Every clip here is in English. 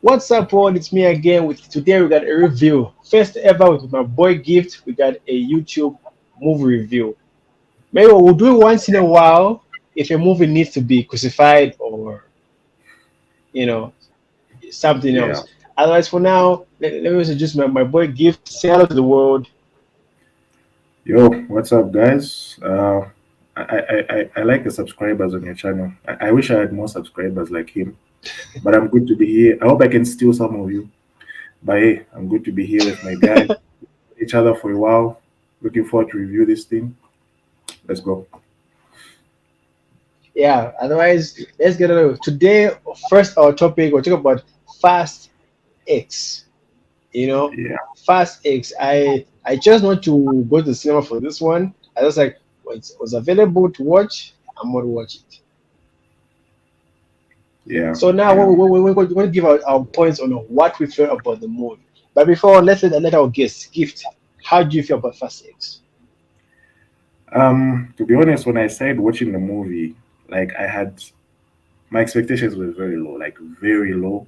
What's up, all? It's me again. With today, we got a review. First ever with my boy Gift. We got a YouTube movie review. Maybe we'll do it once in a while if a movie needs to be crucified or you know something Yeah. else. Otherwise, for now, let me introduce my boy Gift. Say hello to the world. Yo, what's up, guys? I like the subscribers on your channel. I wish I had more subscribers like him, but I'm good to be here. I hope I can steal some of you. But hey, I'm good to be here with my guy. Each other for a while. Looking forward to review this thing. Let's go. Yeah. Otherwise, let's get on. Today, first our topic. We'll talk about Fast X. you know Yeah, Fast X. I just want to go to the cinema for this one. I was like, well, it was available to watch. I'm going to watch it. yeah, So now yeah. we're going to give our points on what we feel about the movie. But before, let's let our guests gift. How do you feel about Fast X? To be honest, when I started watching the movie, like I had my expectations were very low, like very low,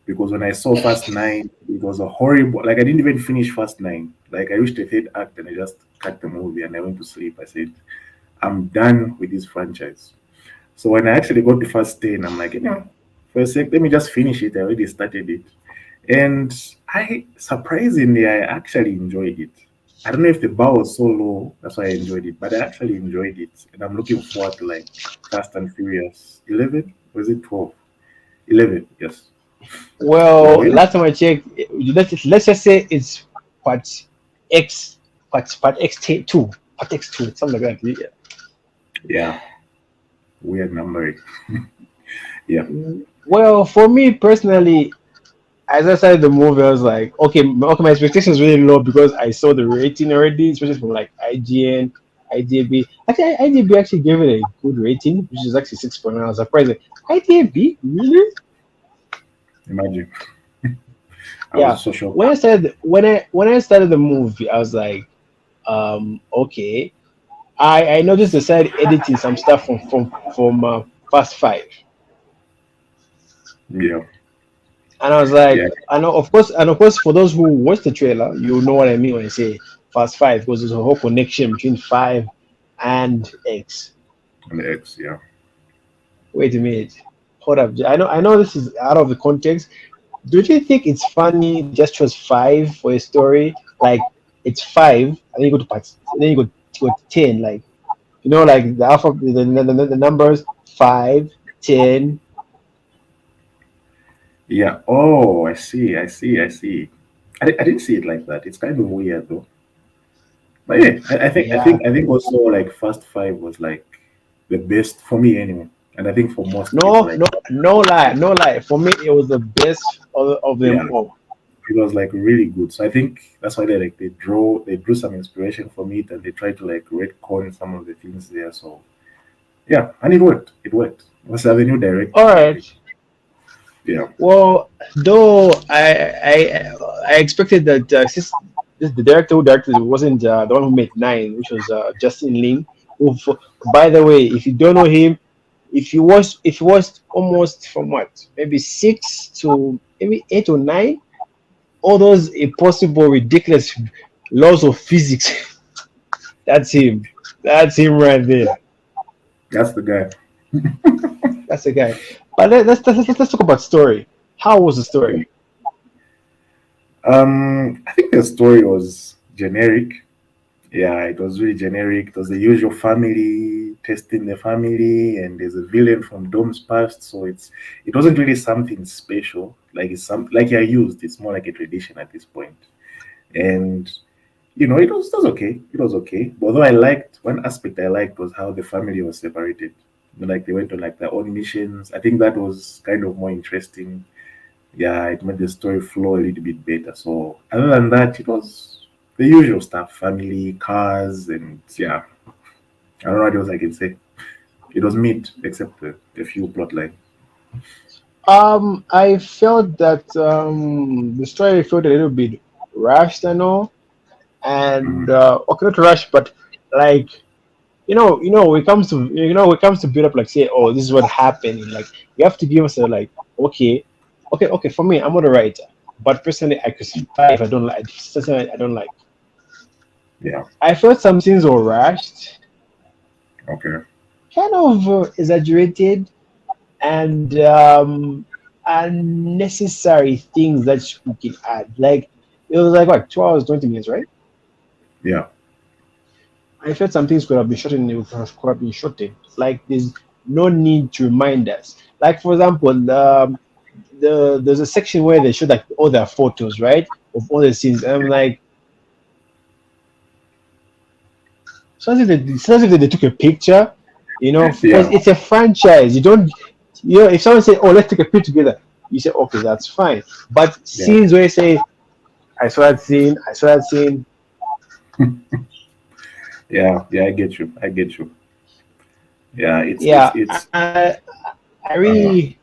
because when I saw Fast Nine, it was a horrible. Like I didn't even finish Fast Nine. Like I reached the third act and I just cut the movie and I went to sleep. I said, I'm done with this franchise. So when I actually got to Fast 10, I'm like, for a sec, let me just finish it. I already started it, and I surprisingly I actually enjoyed it. I don't know if the bar was so low, that's why I enjoyed it, but I actually enjoyed it, and I'm looking forward to like Fast and Furious 11. Was it 12? 11, yes. So Well, yeah, last time I checked, let's just say it's part X, part X2, part X2, something like that. Yeah. yeah, weird numbering. Yeah, Well, for me personally, as I started the movie, I was like, okay, my expectations really low because I saw the rating already, especially from like IGN, IDB. Actually, IDB actually gave it a good rating, which is actually 6.9. I was surprised. Like, IDB, really? imagine. I Yeah. was so shocked. When I started the movie, I was like, okay. I noticed they started editing some stuff from Fast Five, Yeah, and I was like, yeah, and of course, for those who watch the trailer, you know what I mean when I say Fast Five, because there's a whole connection between Five and X. on the X, yeah. Wait a minute, hold up. I know this is out of the context. Don't you think it's funny they just chose five for a story? Like it's five, and then you go to parts, and then you go to 10, like like the alpha, the numbers 5, 10. Yeah. Oh, I see. I see. I see. I didn't see it like that. It's kind of weird though. But yeah, Yeah. I think also like Fast Five was like the best for me anyway, and I think for most people No, like no, no lie, no lie. For me, it was the best of them yeah, all. it was like really good. So I think that's why they drew some inspiration from it and they tried to like retcon some of the things there. So yeah, and it worked. It worked. It was the new All director. So right. yeah, Well, though I expected that the director who directed it wasn't the one who made Nine, which was Justin Lin. Who, by the way, if you don't know him, if you watched almost from what maybe 6 to maybe 8 or 9, all those impossible, ridiculous laws of physics. That's him. That's him right there. that's the guy. That's the guy. But let's talk about story. How was the story? I think the story was generic. Yeah, it was really generic. It was the usual family testing the family, and there's a villain from Dom's past. So it wasn't really something special. Like it's some like you're used. It's more like a tradition at this point. And it was okay. It was okay. But although I liked one aspect I liked was how the family was separated. Like they went on like their own missions. I think that was kind of more interesting. Yeah, it made the story flow a little bit better. So other than that, it was the usual stuff: family, cars, and yeah, I don't know what else I can say. It was mid, except a few plot line. I felt that the story felt a little bit rushed and all, Mm. and okay, not rushed, but like when it comes to build up, like say, oh, this is what happened. Like you have to give us a like, okay. Okay. For me, I'm not a writer, but personally, I could see five. I don't like. Personally, I don't like. Yeah. I felt some scenes were rushed, Okay. kind of exaggerated, and unnecessary things that we can add. Like it was like what 2 hours 20 minutes, right? Yeah. I felt some things could have been shortened. Like there's no need to remind us. Like for example, there's a section where they show like all their photos, right, of all the scenes. And I'm like, sounds as if they took a picture, because Yeah. it's a franchise. You don't, if someone say, "Oh, let's take a picture together," you say, "Okay, that's fine." But Yeah. scenes where you say, I saw that scene." Yeah. Yeah. I get you. I get you. Yeah. Yeah, It's. I Uh, really.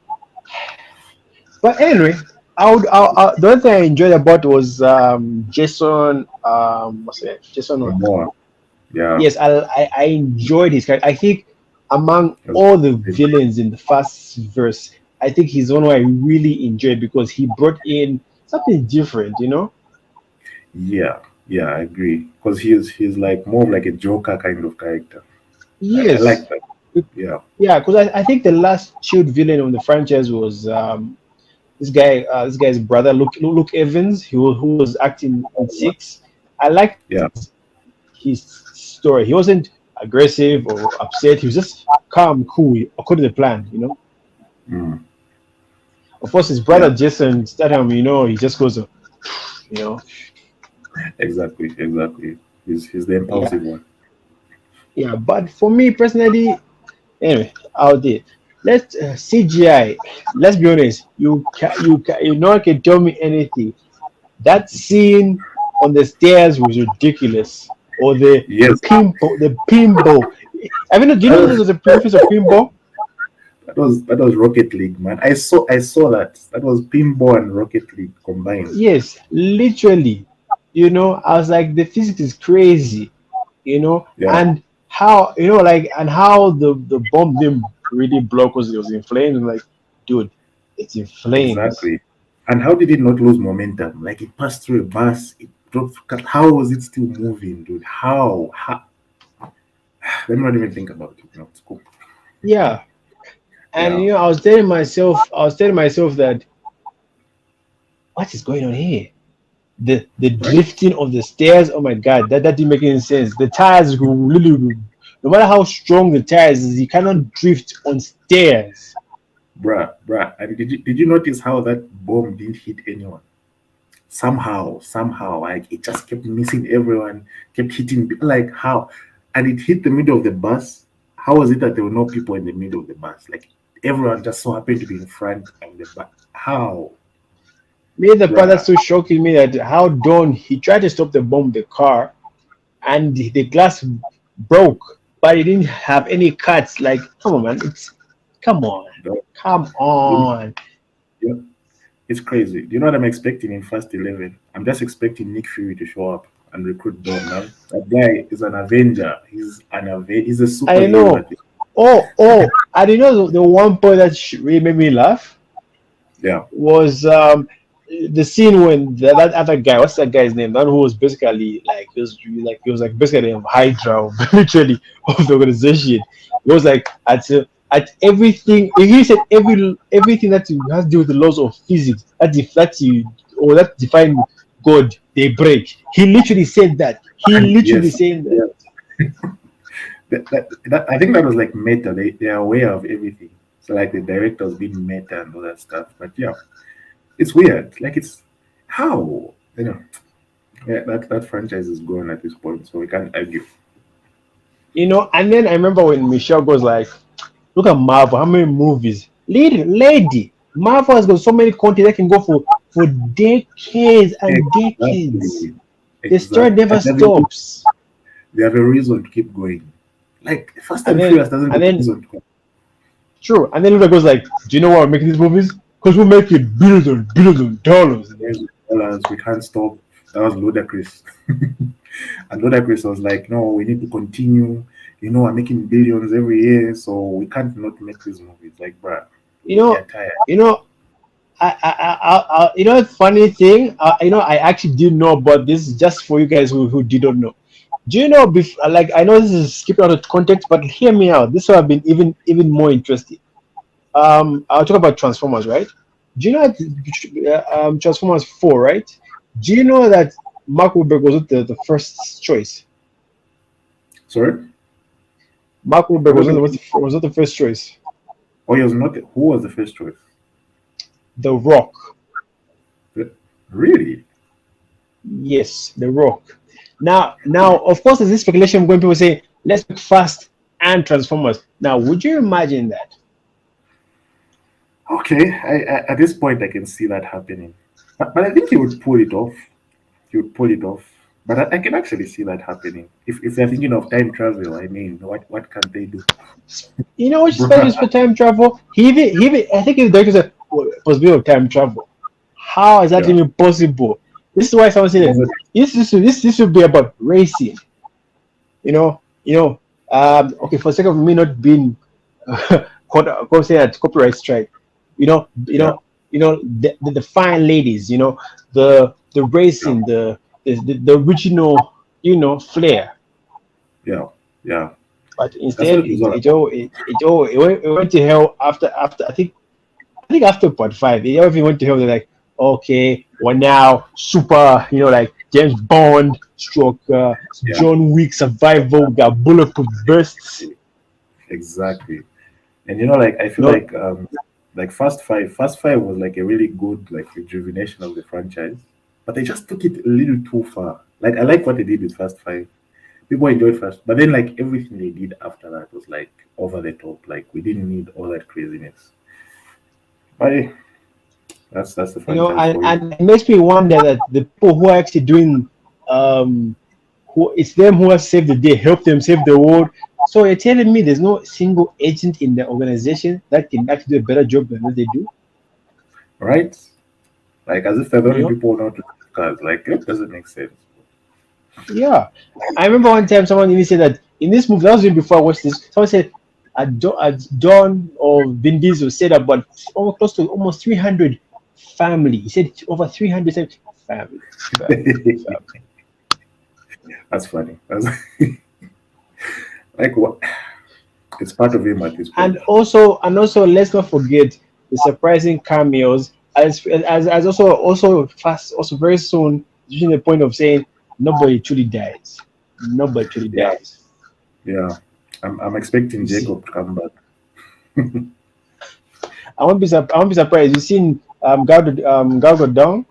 But anyway, the only thing I enjoyed about was Jason. What's it? Jason. more. Yeah. Yes, I enjoyed his character. I think among That's all the it. villains in the first verse, I think he's one who I really enjoyed because he brought in something different. Yeah. Yeah. I agree. Because he's like more of like a Joker kind of character. I Yes, like that. Yeah. yeah, because I think the last chilled villain on the franchise was this guy. This guy's brother, Luke Evans, who was acting in Six. I liked Yeah. his story. He wasn't aggressive or upset. He was just calm, cool, according to the plan. Mm. Of course, his brother Yeah. Jason Statham, he just goes, you know, Exactly. Exactly. He's the yeah, impulsive one. yeah. But for me personally, anyway, out there, let's CGI. Let's be honest. No one can tell me anything. That scene on the stairs was ridiculous. Or Yes. the pinball. I mean, do you know this That was a preface of pinball? that was Rocket League, man. I saw that. That was pinball and Rocket League combined. Yes, literally. I was like, the physics is crazy. Yeah. And how and how the bomb didn't really blow because it was in flames. I'm like, dude, it's in flames. Exactly. And how did it not lose momentum? Like it passed through a bus, it dropped. How was it still moving, dude? How? Let me not even think about it. No, it's cool. Yeah. And Yeah. I was telling myself that what is going on here? The Right? drifting of the stairs. Oh my god, that didn't make any sense. The tires will really, no matter how strong the tires is, you cannot drift on stairs. Bruh. And did you notice how that bomb didn't hit anyone? Somehow, like it just kept missing everyone, kept hitting like how? And it hit the middle of the bus. How was it that there were no people in the middle of the bus? Like everyone just so happened to be in front of the bus. How? Me, the part that's Bruh. so shocking me that how Don he tried to stop the bomb with the car and the glass broke, but he didn't have any cuts. Like, come on, man, come on, The- come you on. Yeah, it's crazy. Do you know what I'm expecting in Fast 11? I'm just expecting Nick Fury to show up and recruit Dom, man. That guy is an Avenger. He's a I superhero know. at this. And the one point that really made me laugh Yeah, was the scene when that other guy, what's that guy's name? That who was basically like he was like basically a Hydra, literally, of the organization. It was like at everything. He said everything that has to do with the laws of physics that define God, they break. He literally said that. He literally yes, saying that. yeah. I think that was like meta. They are aware of everything. So like the directors being meta and all that stuff. But yeah, it's weird. Like it's how yeah, that franchise is gone at this point, so we can't argue. And then I remember when Michelle goes like, "Look at Marvel, how many movies? Lady, Marvel has got so many content that can go for decades and decades. Exactly, The story exactly. never stops." They have a reason to keep going. Like Fast And and then Furious doesn't and have a then reason to go. true. And then Luda goes like, "Do you know why we're making these movies? Because we're making billions of dollars." And There's dollars, we can't stop. That was ludicrous. And ludicrous was like, no, we need to continue. We're making billions every year, so we can't not make these movies. Like, bruh, you we are know, tired. you know, you know, funny thing, you know, I actually didn't know about this. Just for you guys who didn't know. Do you know? Like, I know this is skipping out of context, but hear me out. This would have been even more interesting. I'll talk about Transformers, right? Do you know that, Transformers 4, right? Do you know that Mark Wahlberg was not the first choice? Sorry, Mark I Wahlberg wasn't. was not the first choice. Oh, he was not. Who was the first choice? The Rock. Really? Yes, The Rock. Now, of course, there's this speculation going people say, let's make Fast and Transformers. Now, would you imagine that? Okay. At this point, I can see that happening, but I think he would pull it off. He would pull it off. But I can actually see that happening. If they're thinking of time travel, I mean, what can they do? You know which special Bruh. for time travel? I think the director said possibility of time travel. How is that Yeah. even possible? This is why someone said that Was it- this should be about racing. You know. Okay, for the sake of me not being say that copyright strike. Yeah. The fine ladies. The Yeah. racing, the original, flair. Yeah. Yeah. But That's instead, what it was all it went to hell after I think after part five, everything went to hell. They're like, okay, well now super, like James Bond, stroke, Yeah. John Wick survival, we got bulletproof vests. Exactly. And like I feel No, like Fast Five was like a really good like rejuvenation of the franchise, but they just took it a little too far. Like I like what they did with Fast Five. People enjoyed Fast, but then like everything they did after that was like over the top. Like we didn't need all that craziness. But hey, that's the franchise and, for you. and it makes me wonder that the people who are actually doing, who it's them who have saved the day, help them save the world. So you're telling me there's no single agent in the organization that can actually do a better job than what they do? Right? Like as if they're the You only know? people who know how to drive cars. Like it doesn't make sense. Yeah. I remember one time someone even said that in this movie, that was even before I watched this, someone said John or Vin Diesel said about almost close to almost 300 family. He said over 300 family, family, family. That's funny. That's like what? It's part of him at this point. And also, let's not forget the surprising cameos. As also fast, also very soon, reaching the point of saying nobody truly dies. Nobody truly Yeah, dies. yeah. I'm expecting You see, Jacob to come back. I won't be surprised. You seen Gal Gadot? Yeah.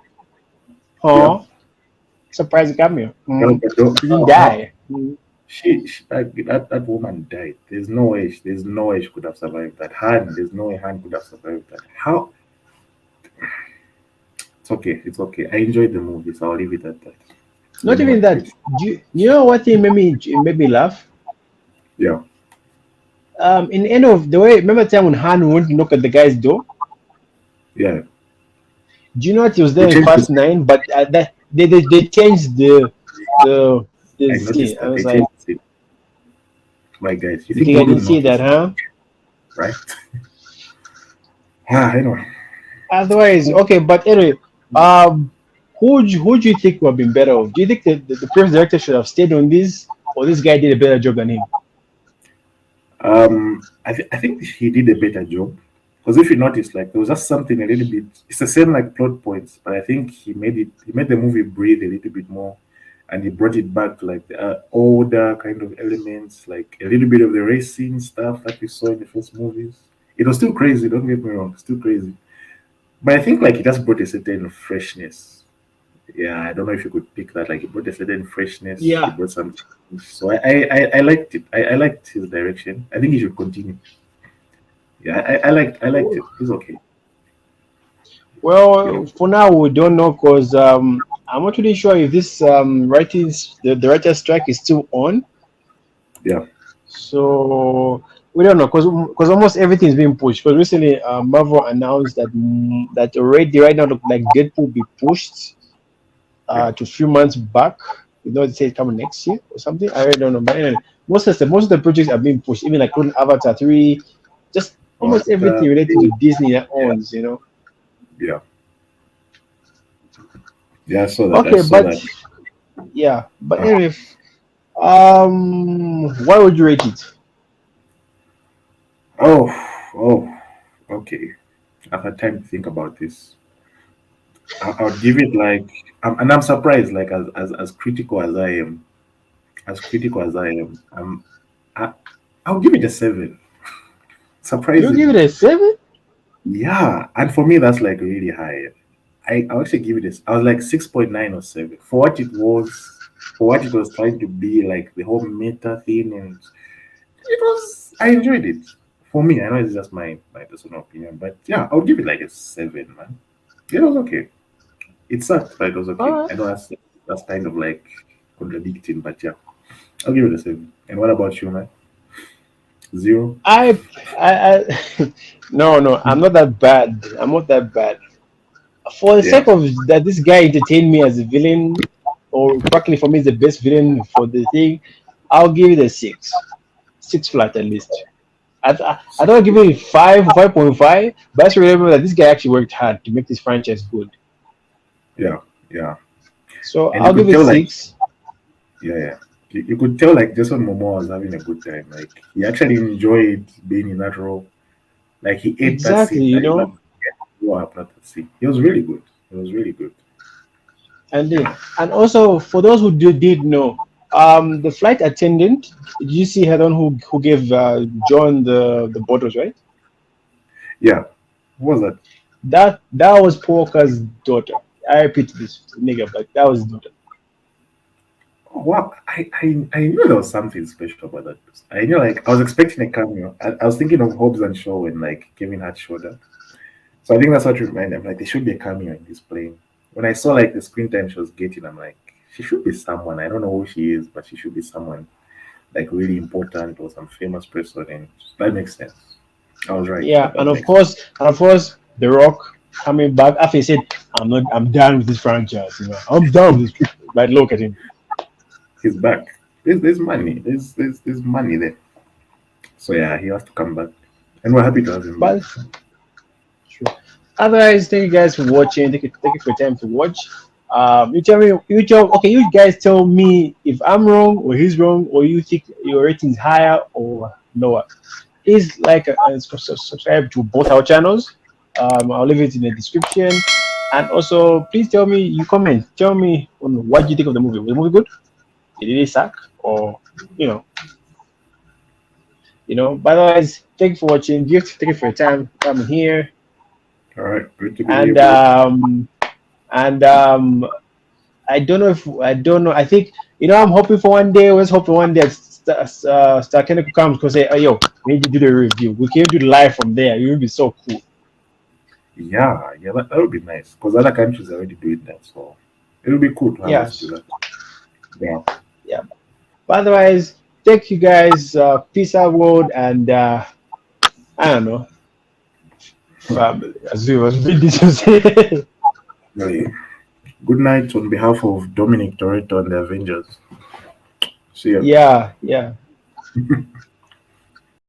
Huh? Surprising cameo. Gal Gadot, She didn't how die. she that woman died. There's no way she could have survived that. There's no way Han could have survived that. How? It's okay. It's okay. I enjoyed the movie, so I'll leave it at that. Let Not me even not that. preach. You know what thing made me laugh? Yeah. In the end of the way, remember the time when Han went to knock at the guy's door? Yeah. Do you know what he was They there in changed Fast this. Nine? But that they changed the I scene. noticed I that they was like, changed it. My guys, you you think think we I didn't wouldn't see that, notice, huh? right? Anyway. Otherwise, okay. But anyway, um, who do you think would have been better off? Do you think the previous director should have stayed on this, or this guy did a better job than him? I think he did a better job because if you notice, like there was just something a little bit. It's the same like plot points, but I think he made the movie breathe a little bit more, and he brought it back to like the older kind of elements, like a little bit of the racing stuff that we saw in the first movies. It was still crazy. Don't get me wrong, still crazy, but I think like it just brought a certain freshness. Yeah, I don't know if you could pick that. Like it brought a certain freshness. He Yeah. brought some. So I liked it. I liked his direction. I think he should continue. Yeah, I liked it. It's okay. You Well, know. for now we don't know because I'm not really sure if this the writer's strike is still on. Yeah. So we don't know because almost everything is being pushed. Because recently, Marvel announced that already right now look like Deadpool will be pushed Yeah. to a few months back. They say it's coming next year or something. I really don't know. But anyway, most of the projects are being pushed. Even like Avatar 3, just Or almost everything related to Disney that yeah. owns. Yeah, yeah. I saw that. I Okay, saw but that. yeah, but Uh, anyway, why would you rate it? oh, oh. Okay. I've had time to think about this. I would give it like, and I'm surprised. Like as critical as I am, I, I'll give it a seven. You give it Surprisingly, a 7? yeah. And for me, that's like really high. I actually give it this. I was like 6.9 or 7 for what it was, for what it was trying to be, like the whole meta thing, and it was. I enjoyed it. For me, I know it's just my personal opinion, but yeah, I'll give it like a 7, man. It was okay. It sucked, but it was All okay. right. I know that's kind of like contradicting, but yeah, I'll give it a 7. And what about you, man? Zero? I, I no, no, I'm not that bad. I'm not that bad. For the Yeah. sake of that, this guy entertained me as a villain, or practically for me is the best villain for the thing. I'll give it a 6 flat at least. I don't give it a 5 or 5.5, but I just remember that this guy actually worked hard to make this franchise good. Yeah, yeah. So And you I'll give could it tell like, 6. yeah, yeah. You could tell like Jason Momoa was having a good time. Like he actually enjoyed being in that role. Like he ate that Exactly, scene. you I did not know. grow up that scene. He was really good. It was really good. And You then, know. and also for those who did know, the flight attendant, did you see her the one who gave John the bottles, right? Yeah. What was that? That was Porker's daughter. I repeat this nigga, but that was his daughter. Oh, wow. I knew there was something special about that person. I knew like I was expecting a cameo. I was thinking of Hobbs and Shaw when like Kevin Hart showed up. So I think that's what reminded me. Like there should be a cameo in this plane. When I saw like the screen time she was getting, I'm like, she should be someone. I don't know who she is, but she should be someone like really important or some famous person, and that makes sense. I was right. Yeah, That does make sense. and of course, The Rock coming back after he said, I'm done with this franchise. I'm done with these people." But look at him. He's back. There's money. There's money there. So yeah, he has to come back, and we're happy to have him back. But sure. Otherwise, thank you guys for watching. Thank you for your time to watch. You tell me, okay, you guys tell me if I'm wrong or he's wrong, or you think your rating is higher or lower. Please like and subscribe to both our channels. I'll leave it in the description. And also, please tell me, you comment, tell me on what you think of the movie. Was the movie good? Did it suck? Or, you know, But otherwise, thank you for watching. Gift, thank you for your time. I'm here. All right, good to be here, And bro. and I don't know if I don't know. I think I'm hoping for one day. Let's hope for one day. Star Clinical comes because say, "Oh, yo, we need to do the review. We can do the live from there. It would be so cool." Yeah, yeah, that would be nice because other countries are already doing that, so it would be cool to have us do Yes, that. Yeah. yeah. But otherwise, thank you guys. Peace out, world, and I don't know, family. As we was reading to say. Really. Good night on behalf of Dominic Toretto and the Avengers. See ya. Yeah, yeah.